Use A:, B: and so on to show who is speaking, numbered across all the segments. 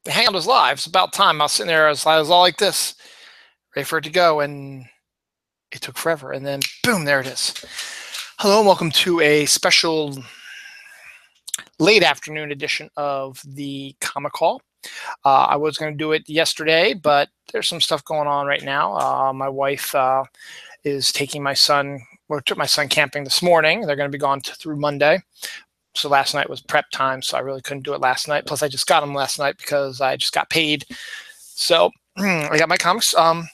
A: Hangout is live. It's about time. I was sitting there, I was all like this, ready for it to go, and it took forever. And then, boom, there it is. Hello, and welcome to a special late afternoon edition of the Comic Call. I was going to do it yesterday, but there's some stuff going on right now. My wife is taking my son, or took my son camping this morning. They're going to be gone through Monday. So last night was prep time, so I really couldn't do it last night. Plus, I just got them last night because I just got paid. So I got my comics. So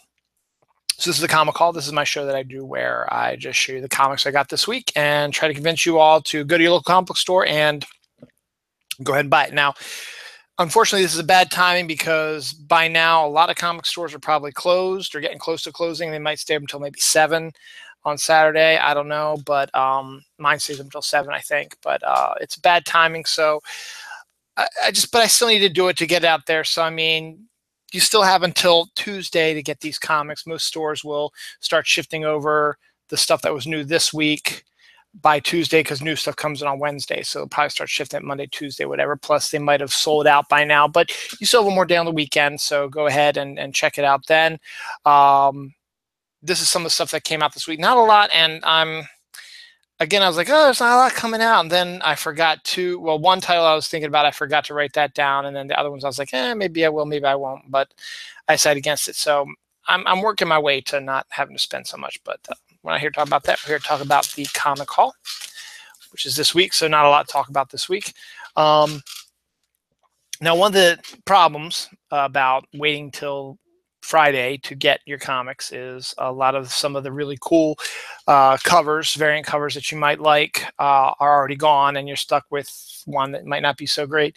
A: this is the Comic Call. This is my show that I do where I just show you the comics I got this week and try to convince you all to go to your local comic book store and go ahead and buy it. Now, unfortunately, this is a bad timing because by now a lot of comic stores are probably closed or getting close to closing. They might stay up until maybe 7 on Saturday. I don't know, but mine stays up until 7, I think. But it's bad timing, so but I still need to do it to get it out there. So I mean, you still have until Tuesday to get these comics. Most stores will start shifting over the stuff that was new this week by Tuesday because new stuff comes in on Wednesday. So they'll probably start shifting it Monday, Tuesday, whatever. Plus, they might have sold out by now, but you still have one more day on the weekend. So go ahead and check it out then. This is some of the stuff that came out this week. Not a lot, and I was like, oh, there's not a lot coming out. And then I forgot to, well, one title I was thinking about, I forgot to write that down. And then the other ones I was like, maybe I will, maybe I won't. But I decided against it. So I'm working my way to not having to spend so much. But we're not here to talk about that. We're here to talk about the Comic Call, which is this week. So not a lot to talk about this week. Now, one of the problems about waiting till Friday to get your comics is a lot of some of the really cool covers, variant covers that you might like are already gone, and you're stuck with one that might not be so great.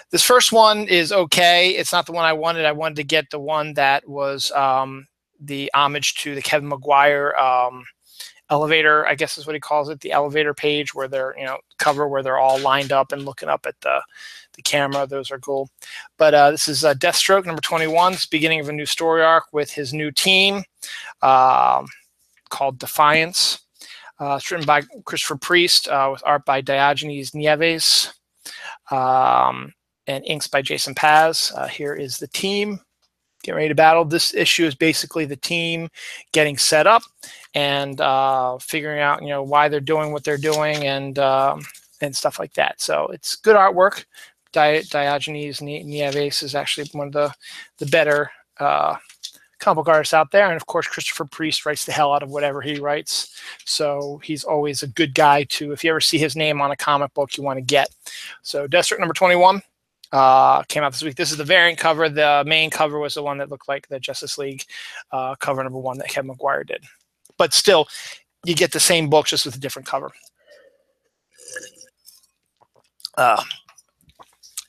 A: This first one is okay. It's not the one I wanted. I wanted to get the one that was the homage to the Kevin Maguire elevator, I guess is what he calls it, the elevator page where they're, cover where they're all lined up and looking up at the camera. Those are cool. But this is Deathstroke number 21. It's the beginning of a new story arc with his new team called Defiance. It's written by Christopher Priest with art by Diogenes Nieves and inks by Jason Paz. Here is the team getting ready to battle. This issue is basically the team getting set up and figuring out, why they're doing what they're doing and stuff like that. So it's good artwork. Diogenes Nieves is actually one of the better comic book artists out there. And of course, Christopher Priest writes the hell out of whatever he writes. So he's always a good guy to, if you ever see his name on a comic book you want to get. So Deathstroke number 21 came out this week. This is the variant cover. The main cover was the one that looked like the Justice League cover number 1 that Kevin Maguire did. But still, you get the same book just with a different cover.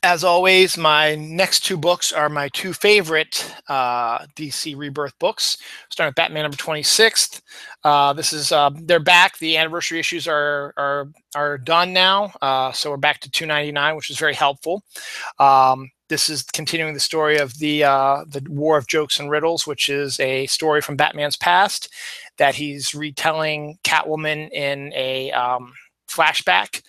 A: As always, my next 2 books are my 2 favorite DC Rebirth books. Starting with Batman number 26. This is they're back. The anniversary issues are done now, so we're back to $2.99, which is very helpful. This is continuing the story of the War of Jokes and Riddles, which is a story from Batman's past that he's retelling Catwoman in a flashback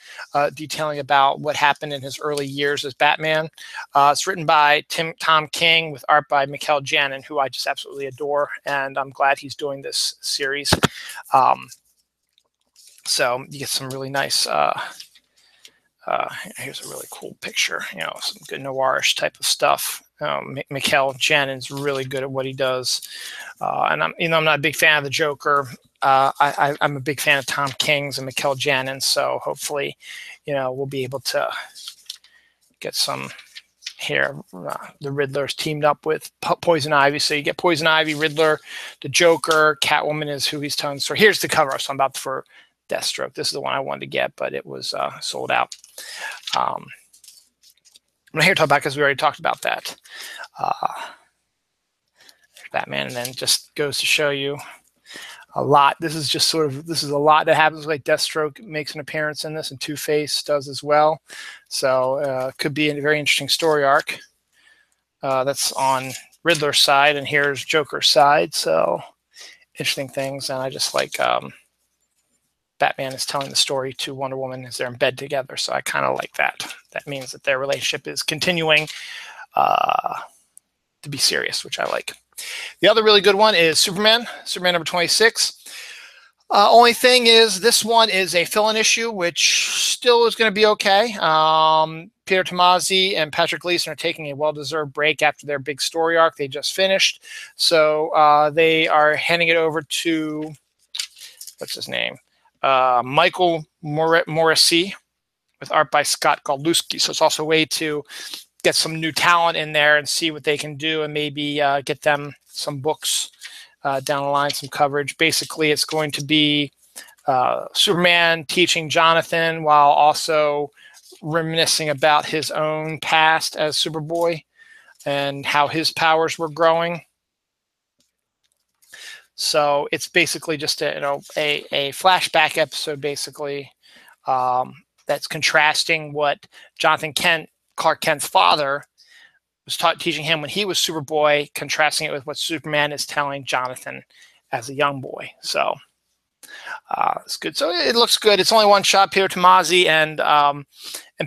A: detailing about what happened in his early years as Batman. It's written by Tom King with art by Mikel Janin, who I just absolutely adore, and I'm glad he's doing this series. So you get some really nice, here's a really cool picture, some good noirish type of stuff. Mikel Janin's really good at what he does. And I'm not a big fan of the Joker. I'm a big fan of Tom King's and Mikel Janin, so hopefully, we'll be able to get some here. The Riddler's teamed up with Poison Ivy, so you get Poison Ivy, Riddler, the Joker, Catwoman is who he's telling the story. Here's the cover, so I'm about for Deathstroke. This is the one I wanted to get, but it was sold out. I'm not here to talk about because we already talked about that. Batman, and then just goes to show you a lot. This is just this is a lot that happens. Like Deathstroke makes an appearance in this, and Two-Face does as well. So could be a very interesting story arc. That's on Riddler's side, and here's Joker's side. So interesting things, and I just like Batman is telling the story to Wonder Woman as they're in bed together. So I kind of like that. That means that their relationship is continuing. to be serious, which I like. The other really good one is Superman number 26. Only thing is, this one is a fill-in issue, which still is going to be okay. Peter Tomasi and Patrick Gleason are taking a well-deserved break after their big story arc they just finished. So they are handing it over to, what's his name? Michael Morrissey, with art by Scott Godlewski. So it's also a way to get some new talent in there and see what they can do, and maybe get them some books down the line, some coverage. Basically, it's going to be Superman teaching Jonathan while also reminiscing about his own past as Superboy and how his powers were growing. So it's basically just a flashback episode, basically, that's contrasting what Jonathan Kent, Clark Kent's father, was teaching him when he was Superboy, contrasting it with what Superman is telling Jonathan as a young boy. So it's good. So it looks good. It's only one shot. Peter Tomasi and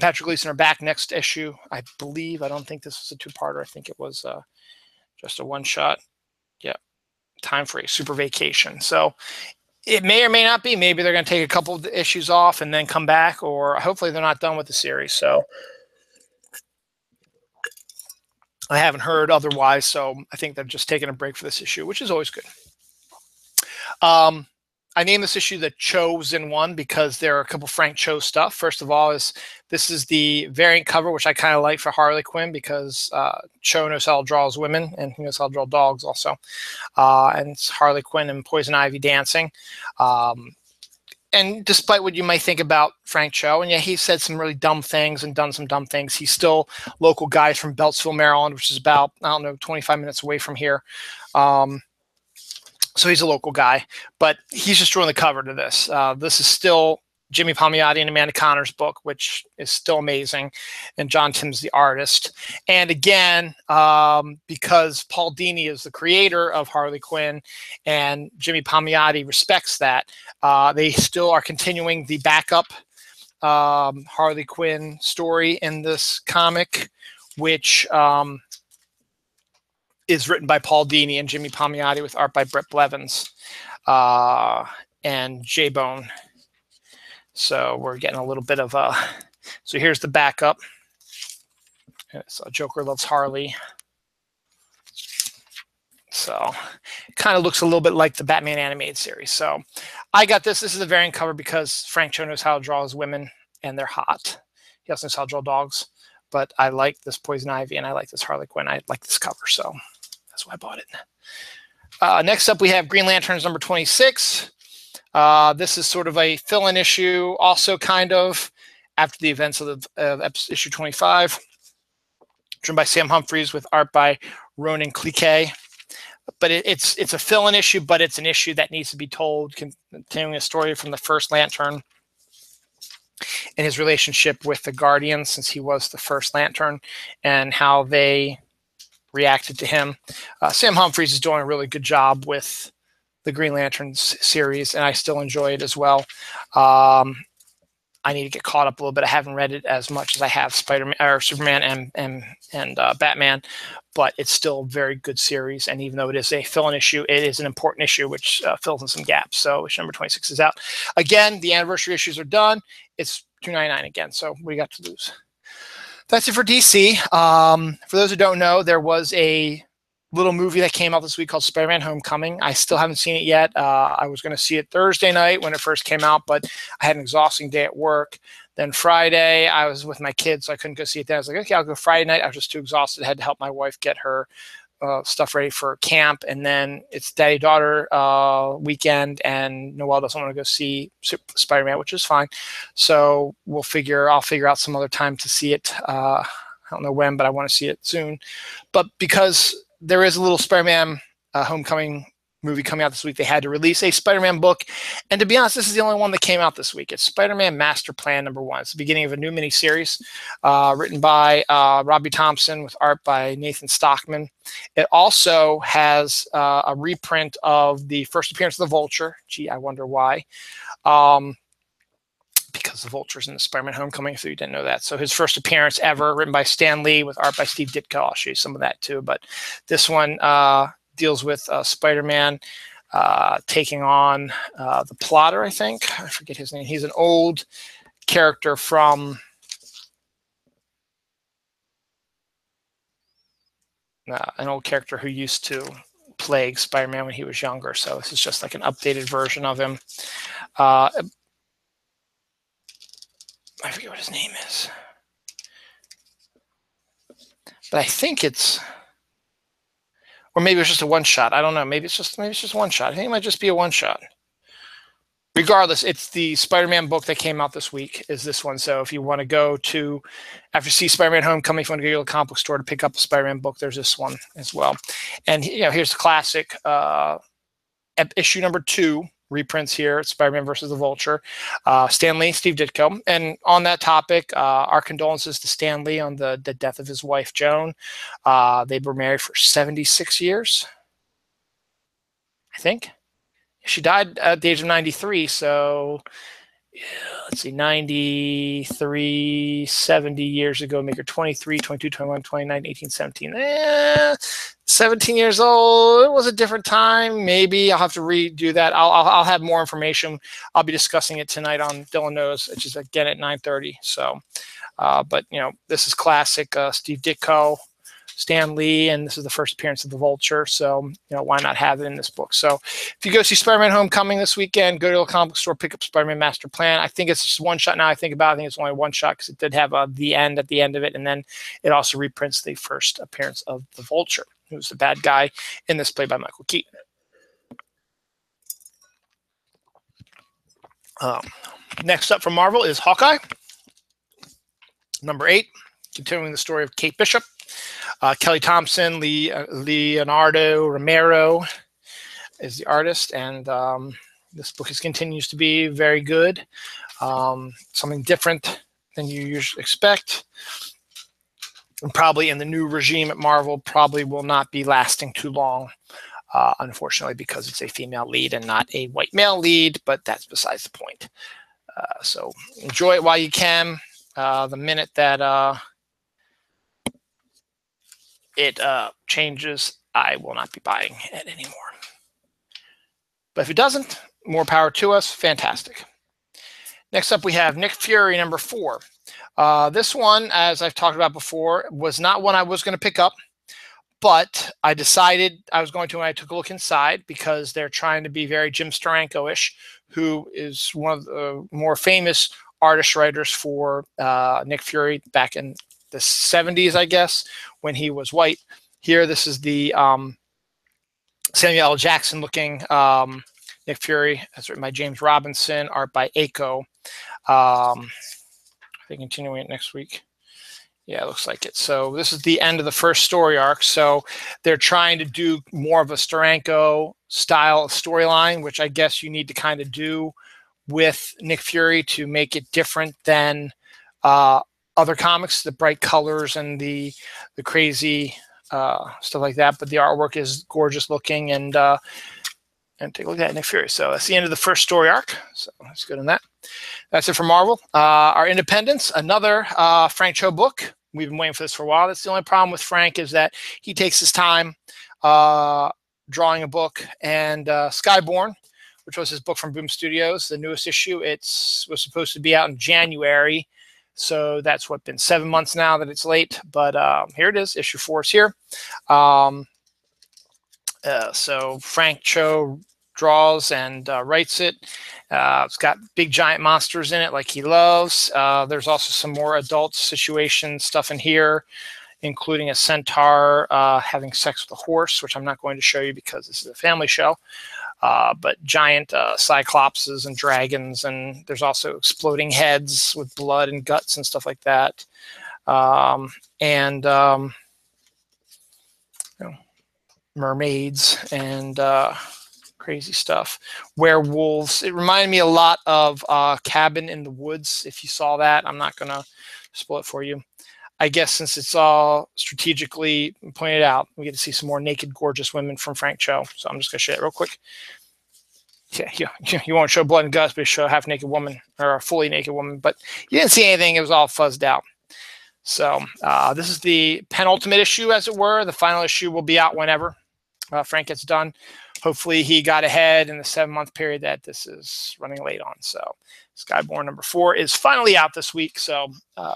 A: Patrick Gleason are back next issue, I believe. I don't think this was a two-parter. I think it was just a one-shot. Yeah, time for a super vacation. So it may or may not be. Maybe they're going to take a couple of the issues off and then come back, or hopefully they're not done with the series. So I haven't heard otherwise, so I think they're just taking a break for this issue, which is always good. I named this issue the Chosen One because there are a couple Frank Cho stuff. First of all, this is the variant cover, which I kind of like for Harley Quinn, because Cho knows how to draw his women, and he knows how to draw dogs also. And it's Harley Quinn and Poison Ivy dancing. And despite what you might think about Frank Cho, and yeah, he said some really dumb things and done some dumb things, he's still local guy from Beltsville, Maryland, which is about, I don't know, 25 minutes away from here. So he's a local guy, but he's just drawing the cover to this. This is still Jimmy Palmiotti and Amanda Connor's book, which is still amazing, and John Tim's the artist. And again, because Paul Dini is the creator of Harley Quinn and Jimmy Palmiotti respects that, they still are continuing the backup Harley Quinn story in this comic, which is written by Paul Dini and Jimmy Palmiotti with art by Brett Blevins and J-Bone. So we're getting a little bit of a... So here's the backup. It's Joker Loves Harley. So it kind of looks a little bit like the Batman animated series. So I got this. This is a variant cover because Frank Cho knows how to draw his women, and they're hot. He also knows how to draw dogs. But I like this Poison Ivy, and I like this Harley Quinn. I like this cover, so that's why I bought it. Next up, we have Green Lanterns number 26. This is sort of a fill-in issue, also kind of after the events of issue 25. Drawn by Sam Humphries with art by Ronan Cliquet. But it's a fill-in issue, but it's an issue that needs to be told, continuing a story from the first Lantern and his relationship with the Guardians, since he was the first Lantern, and how they reacted to him. Sam Humphries is doing a really good job with the Green Lanterns series, and I still enjoy it as well. I need to get caught up a little bit. I haven't read it as much as I have Spider-Man or Superman and Batman, but it's still a very good series. And even though it is a fill-in issue, it is an important issue which fills in some gaps. So issue number 26 is out. Again, the anniversary issues are done. It's $2.99 again. So what do you got to lose? That's it for DC. For those who don't know, there was a little movie that came out this week called SpiderMan Homecoming. I still haven't seen it yet. I was going to see it Thursday night when it first came out, but I had an exhausting day at work. Then Friday, I was with my kids, so I couldn't go see it then. I was like, okay, I'll go Friday night. I was just too exhausted. I had to help my wife get her stuff ready for camp. And then it's daddy-daughter weekend, and Noelle doesn't want to go see Spider-Man, which is fine. So I'll figure out some other time to see it. I don't know when, but I want to see it soon. But because there is a little Spider-Man Homecoming movie coming out this week, they had to release a Spider-Man book. And to be honest, this is the only one that came out this week. It's Spider-Man Master Plan #1. It's the beginning of a new miniseries written by Robbie Thompson with art by Nathan Stockman. It also has a reprint of the first appearance of the Vulture. Gee, I wonder why. Because because the Vulture's in the SpiderMan Homecoming, if you didn't know that. So his first appearance ever, written by Stan Lee with art by Steve Ditko. I'll show you some of that too. But this one deals with Spider-Man taking on the Plotter, I think. I forget his name. He's an old character from an old character who used to plague Spider-Man when he was younger. So this is just like an updated version of him. I forget what his name is, but I think it's, or maybe it's just a one-shot. I don't know. Maybe it's just one shot. I think it might just be a one-shot. Regardless, it's the Spider-Man book that came out this week is this one. So if you want to go to, after you see Spider-Man Homecoming, if you want to go to your comic book store to pick up a Spider-Man book, there's this one as well. And here's the classic issue number 2 reprints here. Spider-Man versus the Vulture. Stan Lee, Steve Ditko. And on that topic, our condolences to Stan Lee on the death of his wife, Joan. They were married for 76 years, I think. She died at the age of 93, so let's see, 93, 70 years ago, make her 23, 22, 21, 29, 18, 17. 17 years old. It was a different time. Maybe I'll have to redo that. I'll have more information. I'll be discussing it tonight on Dylan Knows, which is again at 9:30. So, but this is classic Steve Ditko, Stan Lee, and this is the first appearance of the Vulture. So, why not have it in this book? So if you go see Spider-Man Homecoming this weekend, go to a comic book store, pick up Spider-Man Master Plan. I think it's just one shot now. I think it's only one shot because it did have the end at the end of it. And then it also reprints the first appearance of the Vulture, who's the bad guy in this, played by Michael Keaton. Next up from Marvel is Hawkeye, number 8, continuing the story of Kate Bishop. Kelly Thompson, Leonardo Romero is the artist, and this book continues to be very good. Something different than you usually expect. And probably in the new regime at Marvel, probably will not be lasting too long, unfortunately, because it's a female lead and not a white male lead, but that's besides the point. So enjoy it while you can. The minute that it changes, I will not be buying it anymore. But if it doesn't, more power to us. Fantastic. Next up, we have Nick Fury, number 4. This one, as I've talked about before, was not one I was going to pick up, but I decided I was going to when I took a look inside, because they're trying to be very Jim Steranko-ish, who is one of the more famous artist writers for Nick Fury back in the 70s, I guess, when he was white. Here, this is the Samuel L. Jackson looking Nick Fury, as written by James Robinson, art by Aiko. I think continuing it next week. Yeah, it looks like it. So this is the end of the first story arc. So they're trying to do more of a Steranko style storyline, which I guess you need to kind of do with Nick Fury to make it different than other comics, the bright colors and the crazy stuff like that. But the artwork is gorgeous looking, and take a look at Nick Fury. So that's the end of the first story arc. So that's good on that. That's it for Marvel. Our Independents, another Frank Cho book. We've been waiting for this for a while. That's the only problem with Frank, is that he takes his time drawing a book. And Skyborn, which was his book from Boom Studios, the newest issue, was supposed to be out in January. So that's been 7 months now that it's late. But here it is. Issue 4 is here. So Frank Cho draws and writes it. It's got big giant monsters in it like he loves. There's also some more adult situation stuff in here, including a centaur having sex with a horse, which I'm not going to show you because this is a family show. But giant cyclopses and dragons, and there's exploding heads with blood and guts and stuff like that. Mermaids and crazy stuff. Werewolves. It reminded me a lot of Cabin in the Woods, if you saw that. I'm not going to spoil it for you. I guess since it's all strategically pointed out, we get to see some more naked, gorgeous women from Frank Cho. So I'm just going to show it real quick. Yeah, you won't show blood and guts, but you show a half-naked woman or a fully naked woman. But you didn't see anything. It was all fuzzed out. So this is the penultimate issue, as it were. The final issue will be out whenever Frank gets done. Hopefully he got ahead in the 7-month period that this is running late on. So Skyborn number 4 is finally out this week. So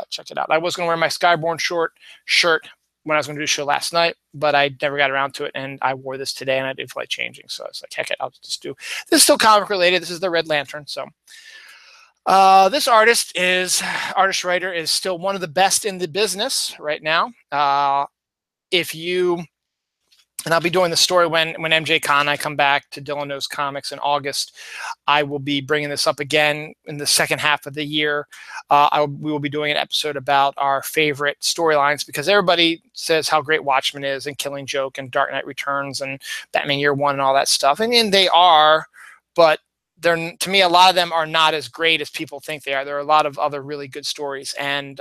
A: check it out. I was going to wear my Skyborn shirt when I was going to do a show last night, but I never got around to it. And I wore this today and I didn't feel like changing. So I was like, heck it, I'll just do this. Is still comic related. This is the Red Lantern. So this artist writer is still one of the best in the business right now. And I'll be doing the story when MJ Con and I come back to Dylan Knows Comics in August. I will be bringing this up again in the second half of the year. We will be doing an episode about our favorite storylines because everybody says how great Watchmen is and Killing Joke and Dark Knight Returns and Batman Year One and all that stuff. And they are, but to me, a lot of them are not as great as people think they are. There are a lot of other really good stories. And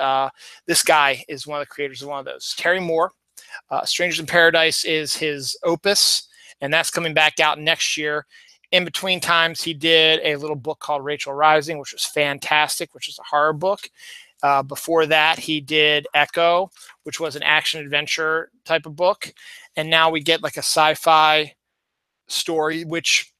A: this guy is one of the creators of one of those. Terry Moore. Strangers in Paradise is his opus, and that's coming back out next year. In between times, he did a little book called Rachel Rising, which was fantastic, which is a horror book. Before that, he did Echo, which was an action-adventure type of book. And now we get like a sci-fi story, which,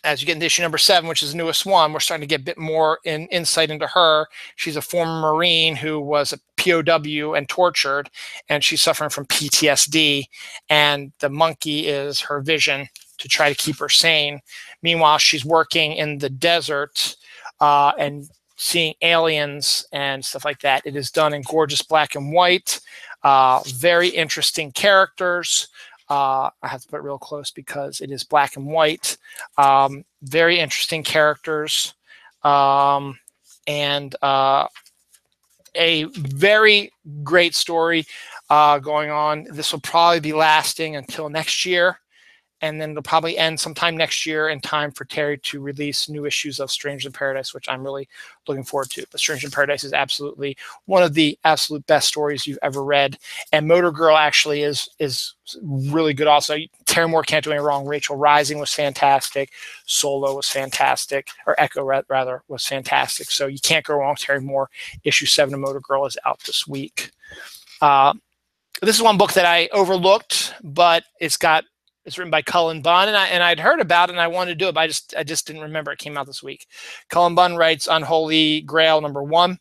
A: as you get into issue number 7, which is the newest one, we're starting to get a bit more insight into her. She's a former Marine who was a POW and tortured, and she's suffering from PTSD. And the monkey is her vision to try to keep her sane. Meanwhile, she's working in the desert and seeing aliens and stuff like that. It is done in gorgeous black and white. Very interesting characters. I have to put it real close because it is black and white. Very interesting characters. And a very great story going on. This will probably be lasting until next year. And then it'll probably end sometime next year in time for Terry to release new issues of Strangers in Paradise, which I'm really looking forward to. But Strangers in Paradise is absolutely one of the absolute best stories you've ever read. And Motor Girl actually is really good also. Terry Moore can't do any wrong. Rachel Rising was fantastic. Solo was fantastic. Or Echo, rather, was fantastic. So you can't go wrong with Terry Moore. Issue 7 of Motor Girl is out this week. This is one book that I overlooked, but it's written by Cullen Bunn, and I'd heard about it, and I wanted to do it, but I just didn't remember. It came out this week. Cullen Bunn writes Unholy Grail number 1.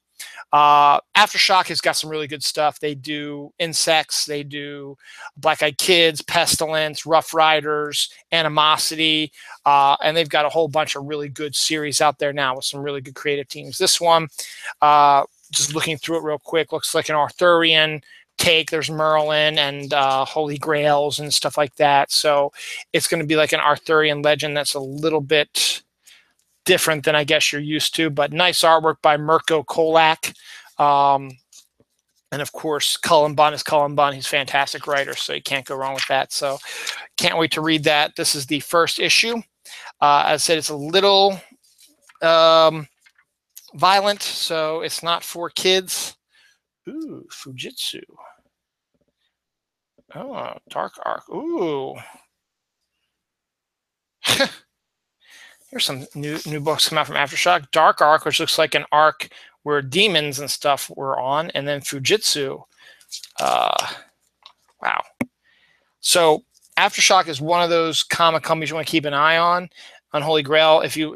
A: Aftershock has got some really good stuff. They do Insects, they do Black Eyed Kids, Pestilence, Rough Riders, Animosity, and they've got a whole bunch of really good series out there now with some really good creative teams. This one, just looking through it real quick, looks like an Arthurian take. There's Merlin and Holy Grails and stuff like that. So it's going to be like an Arthurian legend that's a little bit different than I guess you're used to, but nice artwork by Mirko Kolak. And of course, Cullen Bunn is Cullen Bunn. He's a fantastic writer, so you can't go wrong with that. So can't wait to read that. This is the first issue. As I said, it's a little violent, so it's not for kids. Ooh, Fujitsu. Oh, Dark Arc. Ooh. Here's some new books come out from Aftershock. Dark Arc, which looks like an arc where demons and stuff were on, and then Fujitsu. Wow. So Aftershock is one of those comic companies you want to keep an eye on. Unholy Grail, if you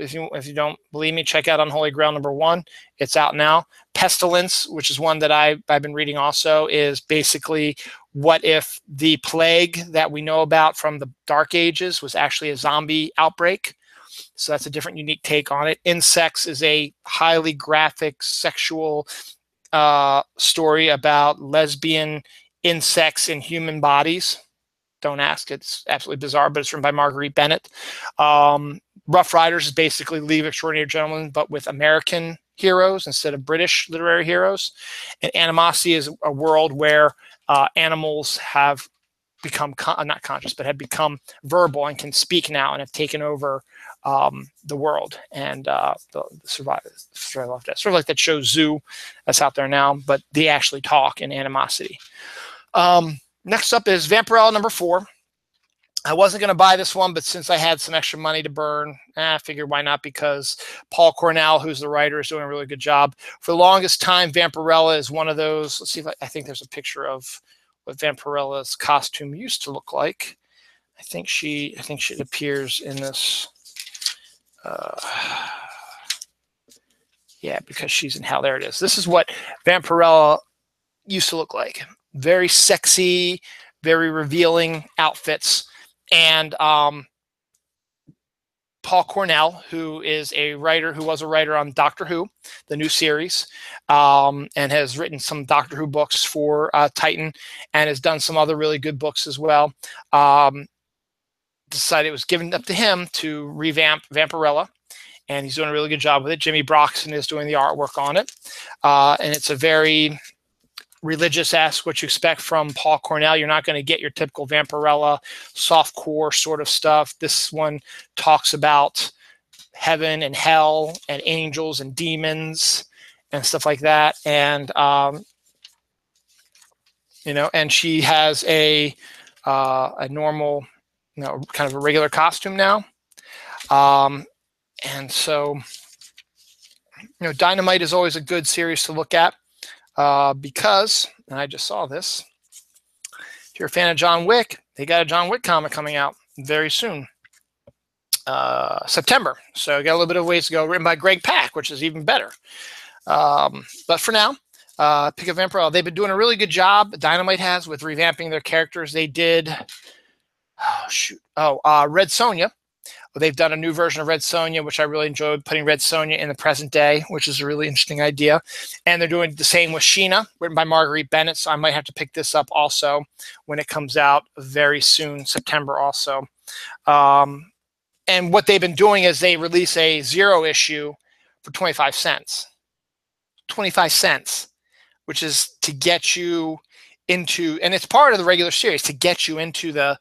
A: don't believe me, check out Unholy Grail number 1. It's out now. Pestilence, which is one that I've been reading also, is basically what if the plague that we know about from the Dark Ages was actually a zombie outbreak. So that's a different, unique take on it. Insects is a highly graphic, sexual story about lesbian insects in human bodies. Don't ask. It's absolutely bizarre, but it's written by Marguerite Bennett. Rough Riders is basically League of Extraordinary Gentlemen, but with American heroes instead of British literary heroes. And Animosity is a world where animals have become not conscious, but have become verbal and can speak now and have taken over the world and the survivors. Sort of like that show Zoo that's out there now, but they actually talk in Animosity. Next up is Vampirella number 4. I wasn't going to buy this one, but since I had some extra money to burn, I figured why not, because Paul Cornell, who's the writer, is doing a really good job. For the longest time, Vampirella is one of those. Let's see if I think there's a picture of what Vampirella's costume used to look like. I think she appears in this. Yeah, because she's in hell. There it is. This is what Vampirella used to look like. Very sexy, very revealing outfits. And Paul Cornell, who is a writer, who was a writer on Doctor Who, the new series, and has written some Doctor Who books for Titan, and has done some other really good books as well, decided it was given up to him to revamp Vampirella, and he's doing a really good job with it. Jimmy Broxton is doing the artwork on it, and it's a very religious-esque, what you expect from Paul Cornell. You're not going to get your typical Vampirella softcore sort of stuff. This one talks about heaven and hell and angels and demons and stuff like that. And you know, and she has a normal, you know, kind of a regular costume now. And so, you know, Dynamite is always a good series to look at. Because, and I just saw this, if you're a fan of John Wick, they got a John Wick comic coming out very soon, September. So got a little bit of ways to go, written by Greg Pak, which is even better. But for now, pick a Vampirella. They've been doing a really good job, Dynamite has, with revamping their characters. They did, Red Sonja. They've done a new version of Red Sonja, which I really enjoyed, putting Red Sonja in the present day, which is a really interesting idea. And they're doing the same with Sheena, written by Marguerite Bennett. So I might have to pick this up also when it comes out very soon, September also. And what they've been doing is they release a 0 issue for 25 cents. 25 cents, which is to get you into, and it's part of the regular series, to get you into the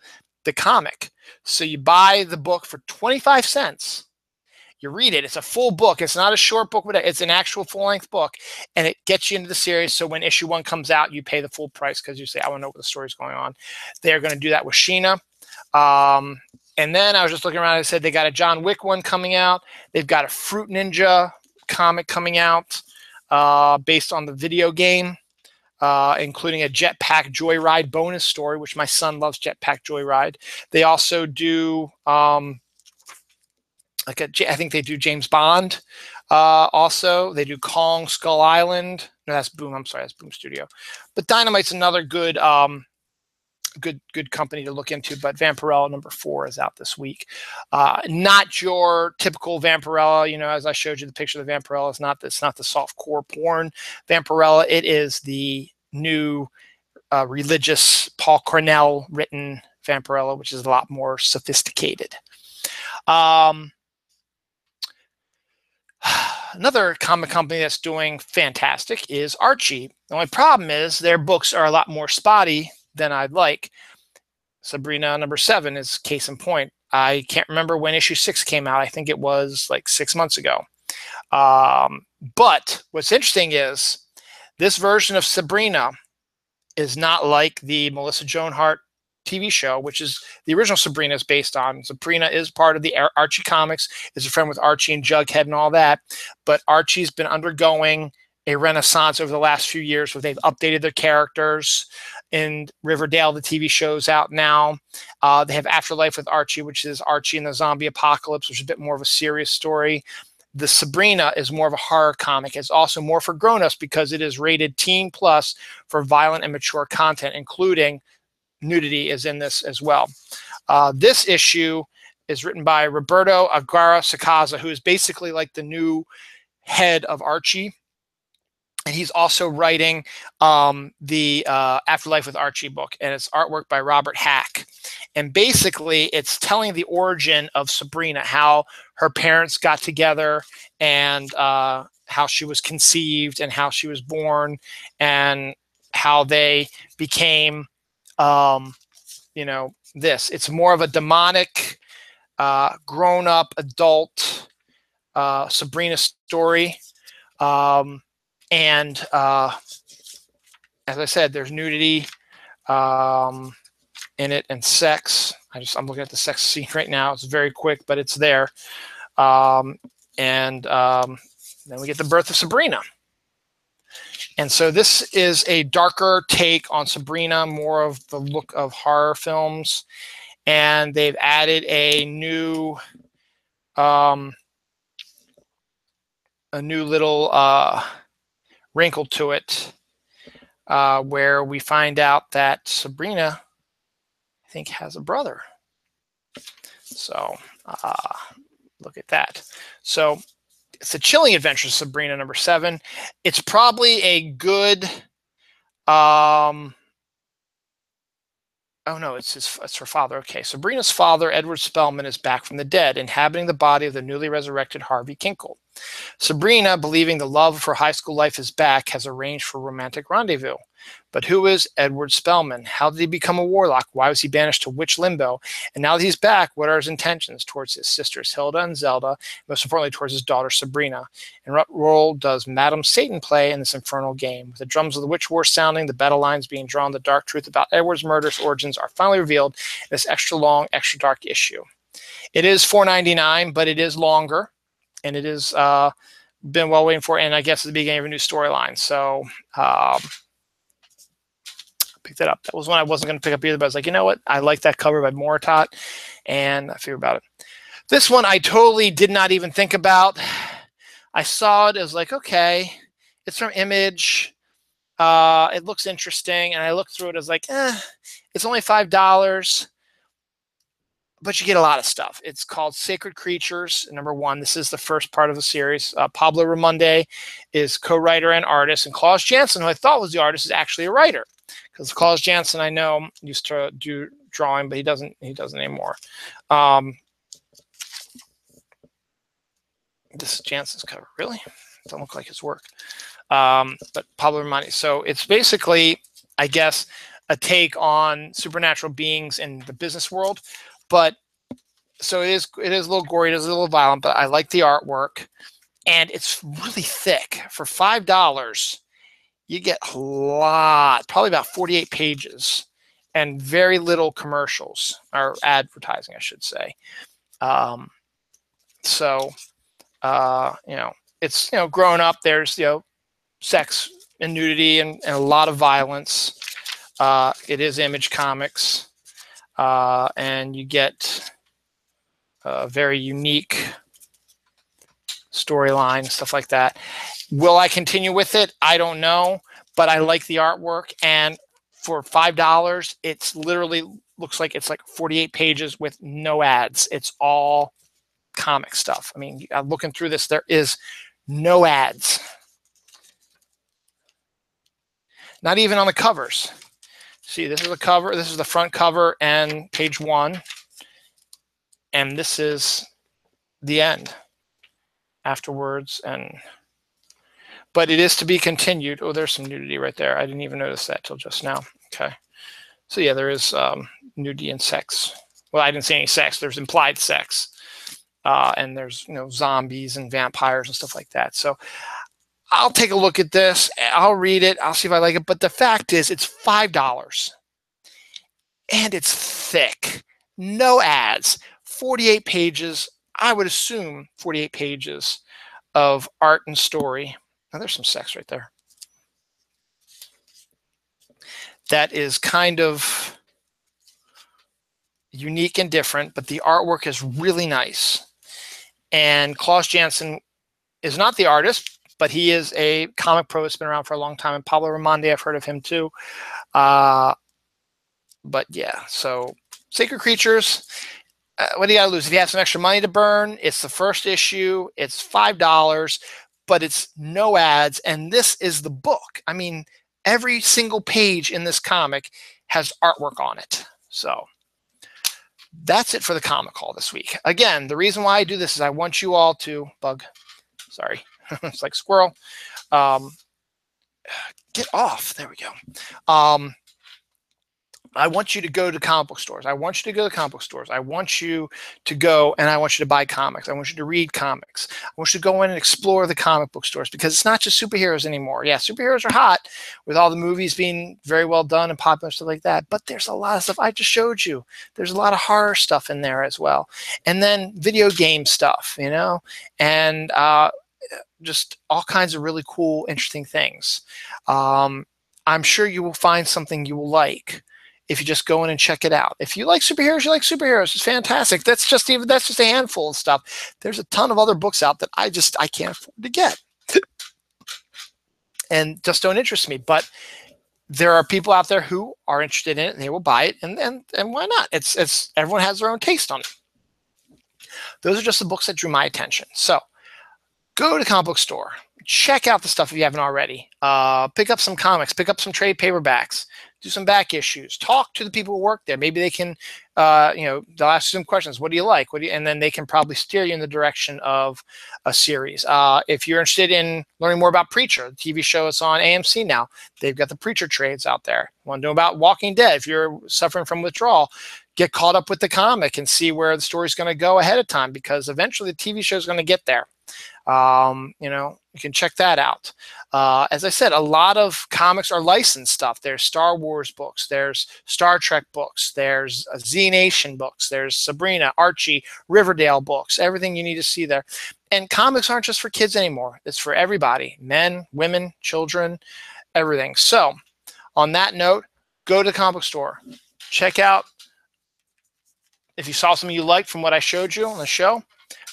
A: comic. So you buy the book for 25 cents. You read it. It's a full book. It's not a short book. It's an actual full-length book, and it gets you into the series. So when issue 1 comes out, you pay the full price because you say, I want to know what the story's going on. They're going to do that with Sheena. And then I was just looking around and I said they got a John Wick one coming out. They've got a Fruit Ninja comic coming out based on the video game. Including a Jetpack Joyride bonus story, which my son loves Jetpack Joyride. They also do, I think they do James Bond. Also, they do Kong Skull Island. No, that's Boom. I'm sorry, that's Boom Studio. But Dynamite's another good, good company to look into. But Vampirella #4 is out this week. Not your typical Vampirella. You know, as I showed you the picture of the Vampirella, it's not the soft core porn Vampirella. It is the new religious Paul Cornell written Vampirella, which is a lot more sophisticated. Another comic company that's doing fantastic is Archie. The only problem is their books are a lot more spotty than I'd like. Sabrina #7 is case in point. I can't remember when issue 6 came out. I think it was like 6 months ago. But what's interesting is this version of Sabrina is not like the Melissa Joan Hart TV show, which is the original Sabrina is based on. Sabrina is part of the Archie comics, is a friend with Archie and Jughead and all that. But Archie's been undergoing a renaissance over the last few years where they've updated their characters. In Riverdale, the TV show's out now. They have Afterlife with Archie, which is Archie and the Zombie Apocalypse, which is a bit more of a serious story. The Sabrina is more of a horror comic. It's also more for grown-ups because it is rated teen plus for violent and mature content, including nudity is in this as well. This issue is written by Roberto Aguirre-Sacasa, who is basically like the new head of Archie. And he's also writing the Afterlife with Archie book, and it's artwork by Robert Hack. And basically, it's telling the origin of Sabrina, how her parents got together, and how she was conceived, and how she was born, and how they became, you know, this. It's more of a demonic, grown-up, adult Sabrina story. And as I said, there's nudity in it and sex. I'm looking at the sex scene right now. It's very quick, but it's there. Then we get the birth of Sabrina. And so this is a darker take on Sabrina, more of the look of horror films. And they've added a new little wrinkle to it, where we find out that Sabrina, I think, has a brother. So look at that. So it's The Chilling Adventures of Sabrina, number 7. It's probably a good. Oh no, it's her father. Okay, Sabrina's father, Edward Spellman, is back from the dead, inhabiting the body of the newly resurrected Harvey Kinkle. Sabrina, believing the love of her high school life is back, has arranged for a romantic rendezvous. But who is Edward Spellman? How did he become a warlock? Why was he banished to witch limbo? And now that he's back, what are his intentions towards his sisters Hilda and Zelda, and most importantly towards his daughter Sabrina? And what role does Madame Satan play in this infernal game? With the drums of the witch war sounding, the battle lines being drawn, the dark truth about Edward's murderous origins are finally revealed in this extra long, extra dark issue. It is $4.99, but it is longer, and it is been well waiting for, and I guess it's the beginning of a new storyline. So picked it up. That was one I wasn't going to pick up either, but I was like, you know what? I like that cover by Moritat, and I figured about it. This one I totally did not even think about. I saw it as like, okay, it's from Image. It looks interesting, and I looked through it as like, it's only $5, but you get a lot of stuff. It's called Sacred Creatures, number 1. This is the first part of the series. Pablo Ramonde is co-writer and artist, and Klaus Janson, who I thought was the artist, is actually a writer. Because Klaus Janson, I know, used to do drawing, but he doesn't anymore. This is Janson's cover. Really? Doesn't look like his work. But Pablo Ramonde. So it's basically, I guess, a take on supernatural beings in the business world. But so it is a little gory, it is a little violent, but I like the artwork. And it's really thick. For $5, you get a lot, probably about 48 pages, and very little commercials, or advertising, I should say. It's, growing up, there's, sex and nudity and a lot of violence. It is Image Comics, and you get a very unique storyline, stuff like that. Will I continue with it? I don't know, but I like the artwork, and for $5, it's literally looks like it's like 48 pages with no ads. It's all comic stuff. I mean, looking through this, there is no ads. Not even on the covers. See, this is the cover. This is the front cover and page 1. And this is the end afterwards. But it is to be continued. Oh, there's some nudity right there. I didn't even notice that till just now. Okay. So yeah, there is nudity and sex. Well, I didn't see any sex. There's implied sex. And there's, zombies and vampires and stuff like that. So I'll take a look at this. I'll read it. I'll see if I like it. But the fact is, it's $5. And it's thick. No ads. 48 pages. I would assume 48 pages of art and story. Now, there's some sex right there. That is kind of unique and different, but the artwork is really nice. And Klaus Janson is not the artist, but he is a comic pro that's been around for a long time. And Pablo Ramonde, I've heard of him too. But yeah, so Sacred Creatures. What do you got to lose? If you have some extra money to burn, it's the first issue. It's $5, but it's no ads. And this is the book. I mean, every single page in this comic has artwork on it. So that's it for the comic haul this week. Again, the reason why I do this is I want you all to sorry, it's like squirrel. Get off. There we go. I want you to go to comic book stores. I want you to go to comic book stores. I want you to go and I want you to buy comics. I want you to read comics. I want you to go in and explore the comic book stores, because it's not just superheroes anymore. Yeah, superheroes are hot with all the movies being very well done and popular, stuff like that. But there's a lot of stuff I just showed you. There's a lot of horror stuff in there as well. And then video game stuff, you know, and just all kinds of really cool, interesting things. I'm sure you will find something you will like if you just go in and check it out. If you like superheroes, you like superheroes. It's fantastic. That's just a handful of stuff. There's a ton of other books out that I can't afford to get and just don't interest me. But there are people out there who are interested in it and they will buy it, and why not? It's everyone has their own taste on it. Those are just the books that drew my attention. So go to the comic book store. Check out the stuff if you haven't already. Pick up some comics. Pick up some trade paperbacks. Do some back issues. Talk to the people who work there. Maybe they can, they'll ask you some questions. What do you like? And then they can probably steer you in the direction of a series. If you're interested in learning more about Preacher, the TV show is on AMC now. They've got the Preacher trades out there. Want to know about Walking Dead? If you're suffering from withdrawal, get caught up with the comic and see where the story's going to go ahead of time, because eventually the TV show is going to get there. You can check that out. As I said, a lot of comics are licensed stuff. There's Star Wars books, there's Star Trek books, there's Z Nation books, there's Sabrina, Archie, Riverdale books, everything you need to see there. And comics aren't just for kids anymore. It's for everybody, men, women, children, everything. So on that note, go to the comic book store, check out, if you saw something you liked from what I showed you on the show,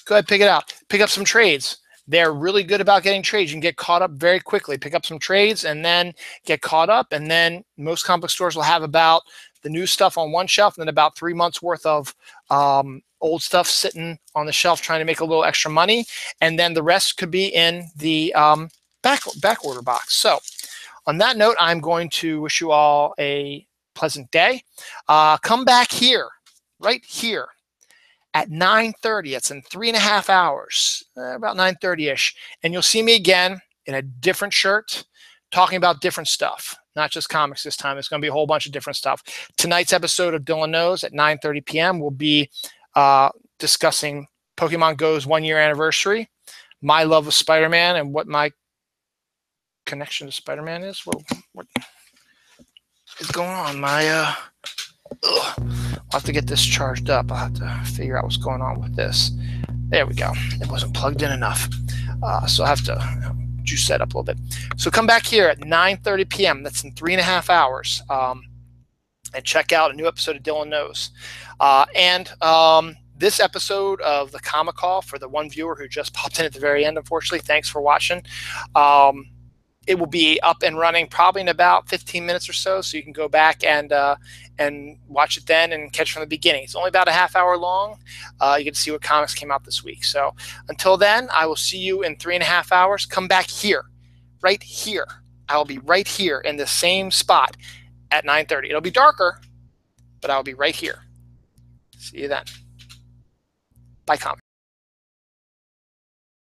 A: go ahead, pick it out. Pick up some trades. They're really good about getting trades. You can get caught up very quickly. Pick up some trades and then get caught up. And then most comic book stores will have about the new stuff on one shelf and then about 3 months worth of old stuff sitting on the shelf trying to make a little extra money. And then the rest could be in the back order box. So on that note, I'm going to wish you all a pleasant day. Come back here, right here, at 9:30. It's in 3.5 hours, about 9:30-ish. And you'll see me again in a different shirt, talking about different stuff, not just comics this time. It's going to be a whole bunch of different stuff. Tonight's episode of Dylan Knows at 9:30 p.m. will be discussing Pokemon Go's 1-year anniversary, my love of Spider-Man, and what my connection to Spider-Man is. What is going on? I'll have to get this charged up. I'll have to figure out what's going on with this. There we go. It wasn't plugged in enough. So I'll have to juice that up a little bit. So come back here at 9:30 p.m. That's in 3.5 hours. And check out a new episode of Dylan Knows. This episode of the Comic Call, for the one viewer who just popped in at the very end, unfortunately, thanks for watching. It will be up and running probably in about 15 minutes or so you can go back and watch it then and catch from the beginning. It's only about a half hour long. You get to see what comics came out this week. So until then, I will see you in 3.5 hours. Come back here, right here. I will be right here in the same spot at 9:30. It'll be darker, but I'll be right here. See you then. Bye, comics.